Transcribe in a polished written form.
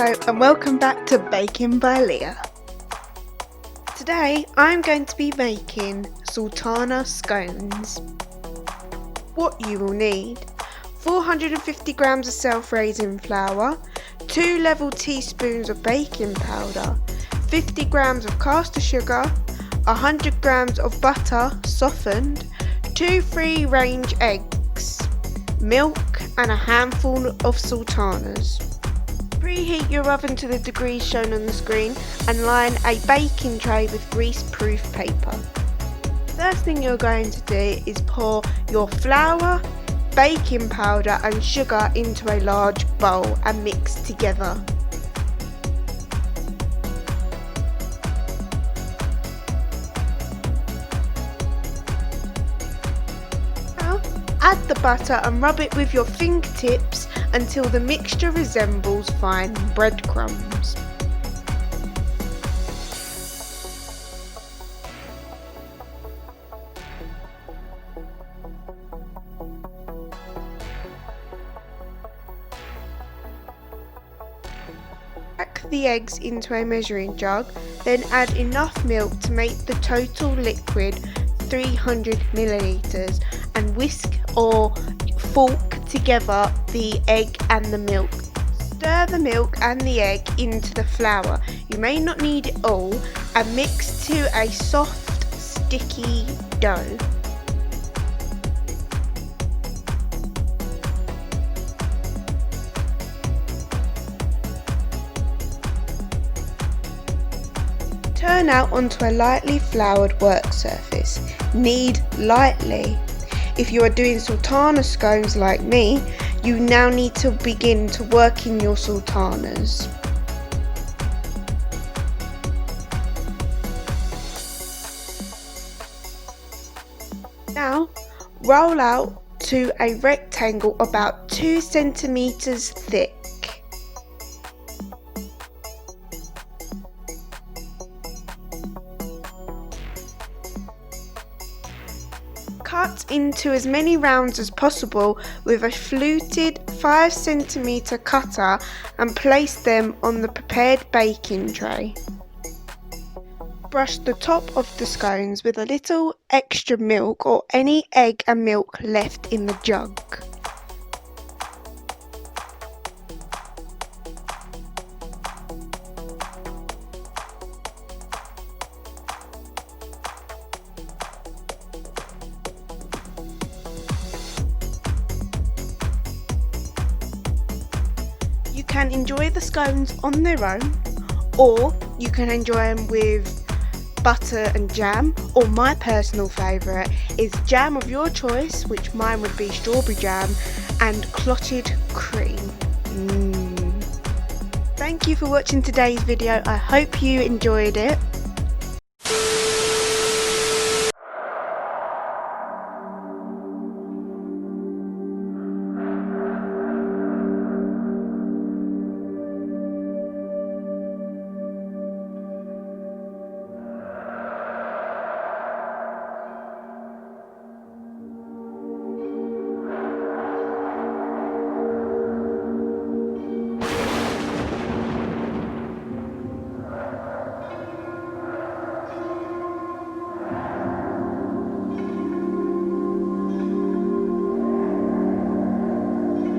Hello and welcome back to Baking by Leah. Today I'm going to be making Saltana Scones. What you will need: 450 grams of self-raising flour, 2 level teaspoons of baking powder, 50 grams of caster sugar, 100 grams of butter softened, 2 free-range eggs, milk and a handful of sultanas. Preheat your oven to the degrees shown on the screen and line a baking tray with grease-proof paper. First thing you're going to do is pour your flour, baking powder and sugar into a large bowl and mix together. Now add the butter and rub it with your fingertips until the mixture resembles fine breadcrumbs. Crack the eggs into a measuring jug, then add enough milk to make the total liquid 300 milliliters and whisk or fork together the egg and the milk. Stir the milk and the egg into the flour. You may not need it all, and mix to a soft, sticky dough. Turn out onto a lightly floured work surface. Knead lightly. If you are doing sultana scones like me, you now need to begin to work in your sultanas. Now roll out to a rectangle about 2 centimeters thick. Cut into as many rounds as possible with a fluted 5 centimeter cutter and place them on the prepared baking tray. Brush the top of the scones with a little extra milk or any egg and milk left in the jug. You can enjoy the scones on their own, or you can enjoy them with butter and jam, or my personal favourite is jam of your choice, which mine would be strawberry jam and clotted cream. Thank you for watching today's video. I hope you enjoyed it.